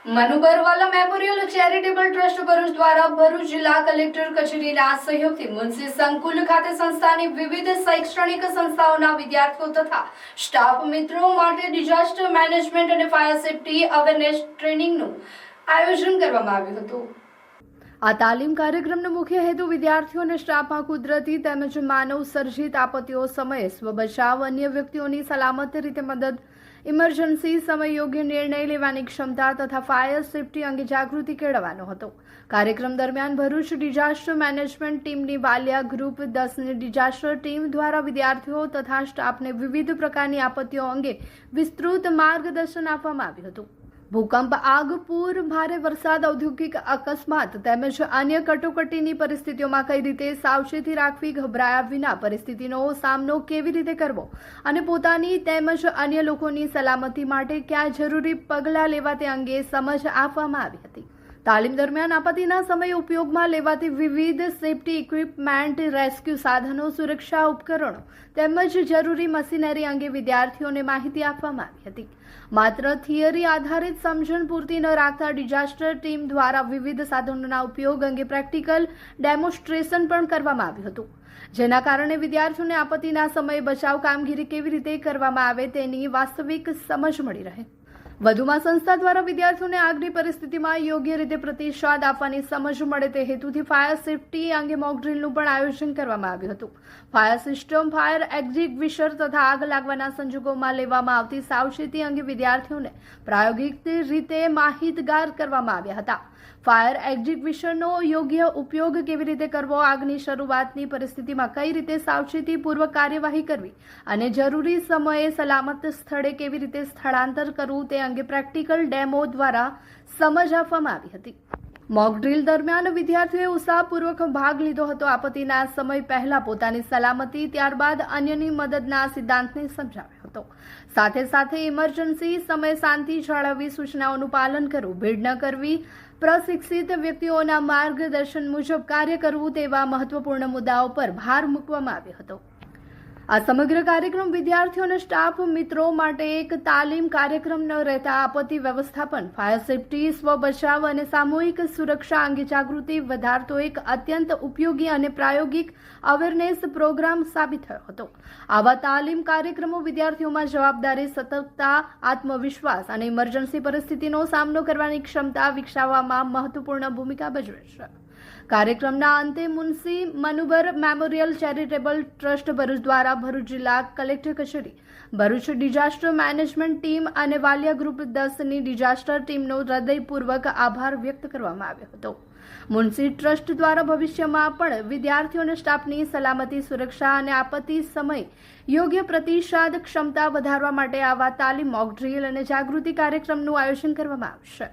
Manu Barvala memorial charitable trust Bharuch દ્વારા ભરૂચ જિલ્લા collector કચેરીના સહયોગથી મુનસી સંકુલ ખાતે સંસ્થાની વિવિધ શૈક્ષણિક સંસ્થાઓના વિદ્યાર્થીઓ તથા સ્ટાફ મિત્રો માટે ડિઝાસ્ટર મેનેજમેન્ટ અને ફાયર સેફ્ટી અવેરનેસ ટ્રેનિંગનું આયોજન કરવામાં આવ્યું હતું। આ તાલીમ કાર્યક્રમનો મુખ્ય હેતુ વિદ્યાર્થીઓ અને સ્ટાફમાં કુદરતી તેમજ માનવ સર્જિત આપત્તિઓ સમયે સ્વ બચાવ, અન્ય વ્યક્તિઓની સલામત રીતે મદદ, ઇમરજન્સી સમય યોગ્ય નિર્ણય લેવાની ક્ષમતા તથા ફાયર સેફ્ટી અંગે જાગૃતિ કેળવવાનો હતો। કાર્યક્રમ દરમિયાન ભરૂચ ડિઝાસ્ટર મેનેજમેન્ટ ટીમની વાલિયા ગ્રુપ 10ની ડિઝાસ્ટર ટીમ દ્વારા વિદ્યાર્થીઓ તથા સ્ટાફને વિવિધ પ્રકારની આપત્તિઓ અંગે વિસ્તૃત માર્ગદર્શન આપવામાં આવ્યું હતું। ભૂકંપ, આગ, પૂર, ભારે વરસાદ, ઔદ્યોગિક અકસ્માત તેમજ અન્ય કટોકટીની પરિસ્થિતિઓમાં કઈ રીતે સાવચેતી રાખવી, ગભરાયા વિના પરિસ્થિતિનો સામનો કેવી રીતે કરવો અને પોતાની તેમજ અન્ય લોકોની સલામતી માટે કયા જરૂરી પગલાં લેવા તે અંગે સમજ આપવામાં આવી હતી। તાલીમ દરમિયાન આપત્તિના સમયે ઉપયોગમાં લેવાતી વિવિધ સેફ્ટી ઇક્વિપમેન્ટ, રેસ્ક્યુ સાધનો, સુરક્ષા ઉપકરણો તેમજ જરૂરી મશીનરી અંગે વિદ્યાર્થીઓને માહિતી આપવામાં આવી હતી। માત્ર થિયરી આધારિત સમજણ પૂરતી ન રાખતા ડિઝાસ્ટર ટીમ દ્વારા વિવિધ સાધનોના ઉપયોગ અંગે પ્રેક્ટિકલ ડેમોન્સ્ટ્રેશન પણ કરવામાં આવ્યું હતું, જેના કારણે વિદ્યાર્થીઓને આપત્તિના સમયે બચાવ કામગીરી કેવી રીતે કરવામાં આવે તેની વાસ્તવિક સમજ મળી રહે। વધુમાં સંસ્થા દ્વારા વિદ્યાર્થીઓને આગની પરિસ્થિતિમાં યોગ્ય રીતે પ્રતિસાદ આપવાની સમજ મળે તે હેતુથી ફાયર સેફ્ટી અંગે મોક ડ્રીલનું પણ આયોજન કરવામાં આવ્યું હતું। ફાયર સિસ્ટમ, ફાયર એક્ઝિક્વિશર તથા આગ લાગવાના સંજોગોમાં લેવામાં આવતી સાવચેતી અંગે વિદ્યાર્થીઓને પ્રાયોગિક રીતે માહિતગાર કરવામાં આવ્યા હતા। ફાયર એક્ઝિક્વિશરનો યોગ્ય ઉપયોગ કેવી રીતે કરવો, આગની શરૂઆતની પરિસ્થિતિમાં કઈ રીતે સાવચેતીપૂર્વક કાર્યવાહી કરવી અને જરૂરી સમયે સલામત સ્થળે કેવી રીતે સ્થળાંતર કરવું તે અંગે પ્રેક્ટિકલ ડેમો દ્વારા સમજ આપવામાં આવી હતી। મોક ડ્રીલ દરમિયાન વિદ્યાર્થીઓએ ઉત્સાહપૂર્વક ભાગ લીધો હતો। આપત્તિના સમય પહેલા પોતાની સલામતી, ત્યારબાદ અન્યની મદદના સિદ્ધાંતને સમજાવ્યો હતો। સાથે સાથે ઇમરજન્સી સમયે શાંતિ જાળવવી, સૂચનાઓનું પાલન કરવું, ભીડ ન કરવી, પ્રશિક્ષિત વ્યક્તિઓના માર્ગદર્શન મુજબ કાર્ય કરવું તેવા મહત્વપૂર્ણ મુદ્દાઓ પર ભાર મૂકવામાં આવ્યો હતો। આ સમગ્ર કાર્યક્રમ વિદ્યાર્થીઓ અને સ્ટાફ મિત્રો માટે એક તાલીમ કાર્યક્રમ ન રહેતા આપત્તિ વ્યવસ્થાપન, ફાયર સેફ્ટી, સ્વ બચાવ અને સામૂહિક સુરક્ષા અંગે જાગૃતિ વધારતો એક અત્યંત ઉપયોગી અને પ્રાયોગિક અવેરનેસ પ્રોગ્રામ સાબિત થયો હતો। આવા તાલીમ કાર્યક્રમો વિદ્યાર્થીઓમાં જવાબદારી, સતર્કતા, આત્મવિશ્વાસ અને ઇમરજન્સી પરિસ્થિતિનો સામનો કરવાની ક્ષમતા વિકસાવવામાં મહત્વપૂર્ણ ભૂમિકા ભજવે છે। કાર્યક્રમના અંતે Munshi Manubar memorial charitable trust Bharuch દ્વારા ભરૂચ જિલ્લા કલેક્ટર કચેરી, ભરૂચ ડિઝાસ્ટર મેનેજમેન્ટ ટીમ અને વાલિયા ગ્રુપ 10ની ડિઝાસ્ટર ટીમનો હૃદયપૂર્વક આભાર વ્યક્ત કરવામાં આવ્યો હતો। મુનસી ટ્રસ્ટ દ્વારા ભવિષ્યમાં પણ વિદ્યાર્થીઓ અને સ્ટાફની સલામતી, સુરક્ષા અને આપત્તિ સમયે યોગ્ય પ્રતિસાદ ક્ષમતા વધારવા માટે આવા તાલીમ, મોક ડ્રીલ અને જાગૃતિ કાર્યક્રમનું આયોજન કરવામાં આવશે।